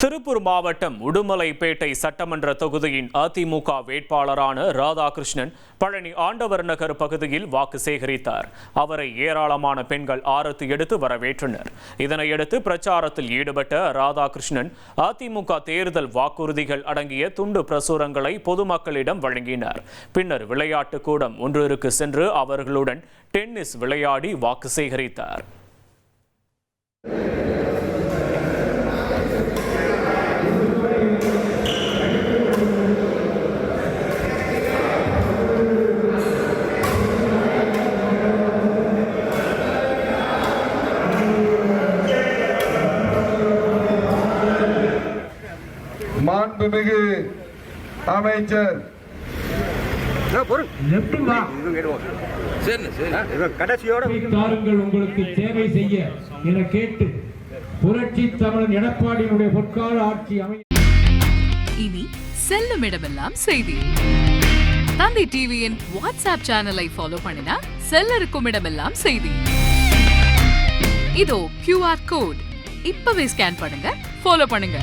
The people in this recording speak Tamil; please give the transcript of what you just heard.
திருப்பூர் மாவட்டம் உடுமலைப்பேட்டை சட்டமன்ற தொகுதியின் அதிமுக வேட்பாளரான ராதாகிருஷ்ணன் பழனி ஆண்டவர் நகர் பகுதியில் வாக்கு சேகரித்தார். அவரை ஏராளமான பெண்கள் ஆரத்தி எடுத்து வரவேற்றனர். இதனையடுத்து பிரச்சாரத்தில் ஈடுபட்ட ராதாகிருஷ்ணன் அதிமுக தேர்தல் வாக்குறுதிகள் அடங்கிய துண்டு பிரசுரங்களை பொதுமக்களிடம் வழங்கினார். பின்னர் விளையாட்டு கூடம் ஒன்றிற்கு சென்று அவர்களுடன் டென்னிஸ் விளையாடி வாக்கு சேகரித்தார். மாண்புமிகு அமைச்சர் உங்களுக்கு சேவை செய்ய என கேட்டு புரட்சி தமிழன் எடப்பாடியினுடைய பொற்கால ஆட்சி இனி செல்லும் இடமெல்லாம் செய்தி. தந்தி டிவியின் வாட்ஸ்அப் சேனலை ஃபாலோ பண்ணினா செல்ல இருக்கும் இடமெல்லாம் செய்தி. இதோ QR கோட் இப்பவே ஸ்கேன் பண்ணுங்க, ஃபாலோ பண்ணுங்க.